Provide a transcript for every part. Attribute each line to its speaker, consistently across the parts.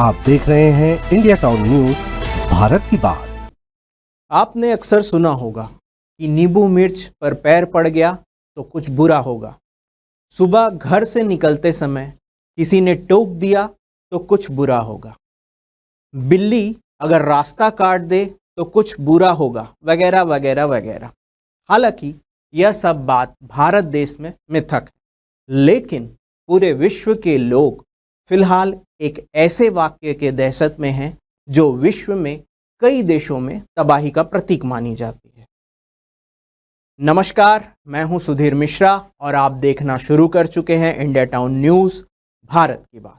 Speaker 1: आप देख रहे हैं इंडिया टाउन न्यूज भारत की बात।
Speaker 2: आपने अक्सर सुना होगा कि नींबू मिर्च पर पैर पड़ गया तो कुछ बुरा होगा। सुबह घर से निकलते समय किसी ने टोक दिया तो कुछ बुरा होगा। बिल्ली अगर रास्ता काट दे तो कुछ बुरा होगा, वगैरह वगैरह वगैरह। हालांकि यह सब बात भारत देश में मिथक है, लेकिन पूरे विश्व के लोग फिलहाल एक ऐसे वाक्य के दहशत में हैं जो विश्व में कई देशों में तबाही का प्रतीक मानी जाती है। नमस्कार, मैं हूं सुधीर मिश्रा और आप देखना शुरू कर चुके हैं इंडिया टाउन न्यूज भारत की बात।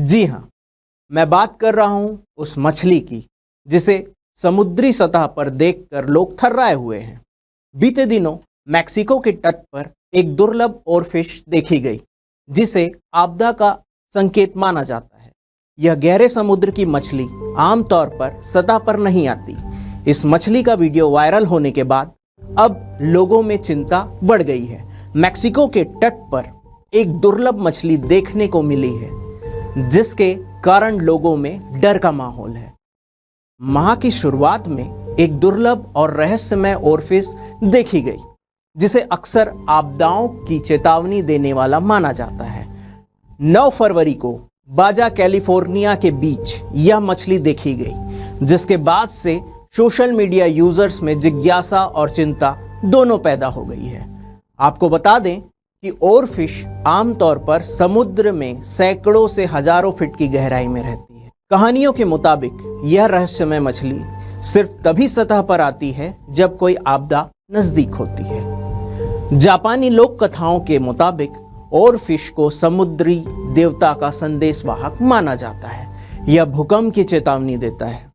Speaker 2: जी हाँ, मैं बात कर रहा हूं उस मछली की जिसे समुद्री सतह पर देखकर लोग थर्राए हुए हैं। बीते दिनों मैक्सिको के तट पर एक दुर्लभ ओरफिश देखी गई जिसे आपदा का संकेत माना जाता है। यह गहरे समुद्र की मछली आमतौर पर सतह पर नहीं आती। इस मछली का वीडियो वायरल होने के बाद अब लोगों में चिंता बढ़ गई है। मैक्सिको के तट पर एक दुर्लभ मछली देखने को मिली है जिसके कारण लोगों में डर का माहौल है। माह की शुरुआत में एक दुर्लभ और रहस्यमय ओरफिश देखी गई जिसे अक्सर आपदाओं की चेतावनी देने वाला माना जाता है। 9 फरवरी को बाजा कैलिफोर्निया के बीच यह मछली देखी गई, जिसके बाद से सोशल मीडिया यूजर्स में जिज्ञासा और चिंता दोनों पैदा हो गई है। आपको बता दें कि ओरफिश आमतौर पर समुद्र में सैकड़ों से हजारों फीट की गहराई में रहती है। कहानियों के मुताबिक यह रहस्यमय मछली सिर्फ तभी सतह पर आती है जब कोई आपदा नजदीक होती है। जापानी लोक कथाओं के मुताबिक ओरफिश को समुद्री देवता का संदेशवाहक माना जाता है। यह भूकंप की चेतावनी देता है।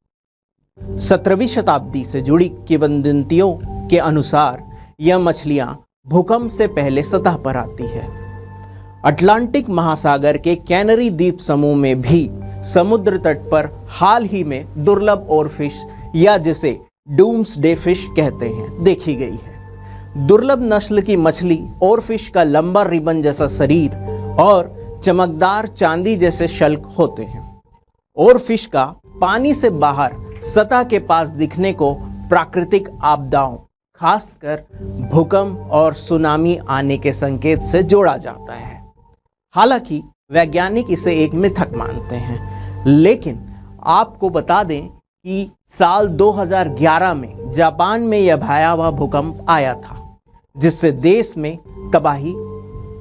Speaker 2: 17वीं शताब्दी से जुड़ी किंवदंतियों के अनुसार यह मछलियां भूकंप से पहले सतह पर आती है। अटलांटिक महासागर के कैनरी द्वीप समूह में भी समुद्र तट पर हाल ही में दुर्लभ ओरफिश या जिसे डूम्सडे फिश कहते हैं देखी गई है। दुर्लभ नस्ल की मछली ओरफिश का लंबा रिबन जैसा शरीर और चमकदार चांदी जैसे शल्क होते हैं। ओरफिश का पानी से बाहर सतह के पास दिखने को प्राकृतिक आपदाओं, खासकर भूकंप और सुनामी आने के संकेत से जोड़ा जाता है। हालांकि वैज्ञानिक इसे एक मिथक मानते हैं, लेकिन आपको बता दें कि साल 2011 में जापान में यह भयावह भूकंप आया था जिससे देश में तबाही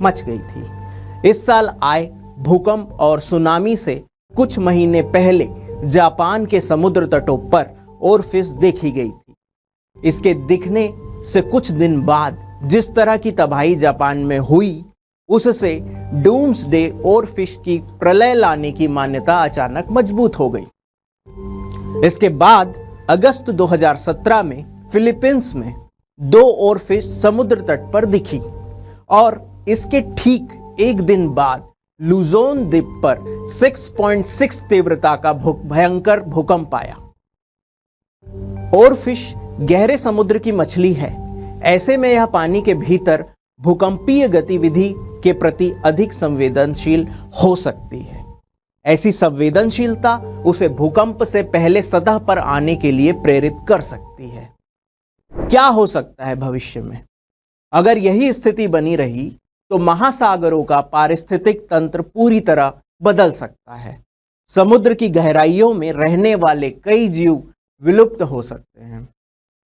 Speaker 2: मच गई थी। इस साल आए भूकंप और सुनामी से कुछ महीने पहले जापान के समुद्र तटों पर ओरफिश देखी गई थी। इसके दिखने से कुछ दिन बाद जिस तरह की तबाही जापान में हुई, उससे डूम्सडे ओरफिश की प्रलय लाने की मान्यता अचानक मजबूत हो गई। इसके बाद अगस्त 2017 में फिलीपींस में 2 ओरफिश समुद्र तट पर दिखी और इसके ठीक एक दिन बाद लुजोन द्वीप पर 6.6 तीव्रता का भयंकर भूकंप आया। ओरफिश गहरे समुद्र की मछली है, ऐसे में यह पानी के भीतर भूकंपीय गतिविधि के प्रति अधिक संवेदनशील हो सकती है। ऐसी संवेदनशीलता उसे भूकंप से पहले सतह पर आने के लिए प्रेरित कर सकती है। क्या हो सकता है भविष्य में? अगर यही स्थिति बनी रही तो महासागरों का पारिस्थितिक तंत्र पूरी तरह बदल सकता है। समुद्र की गहराइयों में रहने वाले कई जीव विलुप्त हो सकते हैं।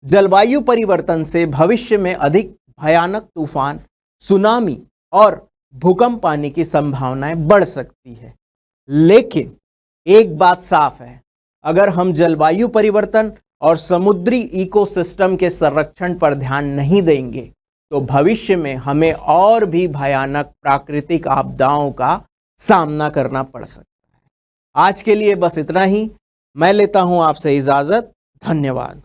Speaker 2: जलवायु परिवर्तन से भविष्य में अधिक भयानक तूफान, सुनामी और भूकंप आने की संभावनाएं बढ़ सकती है। लेकिन एक बात साफ है, अगर हम जलवायु परिवर्तन और समुद्री इकोसिस्टम के संरक्षण पर ध्यान नहीं देंगे तो भविष्य में हमें और भी भयानक प्राकृतिक आपदाओं का सामना करना पड़ सकता है। आज के लिए बस इतना ही। मैं लेता हूं आपसे इजाजत। धन्यवाद।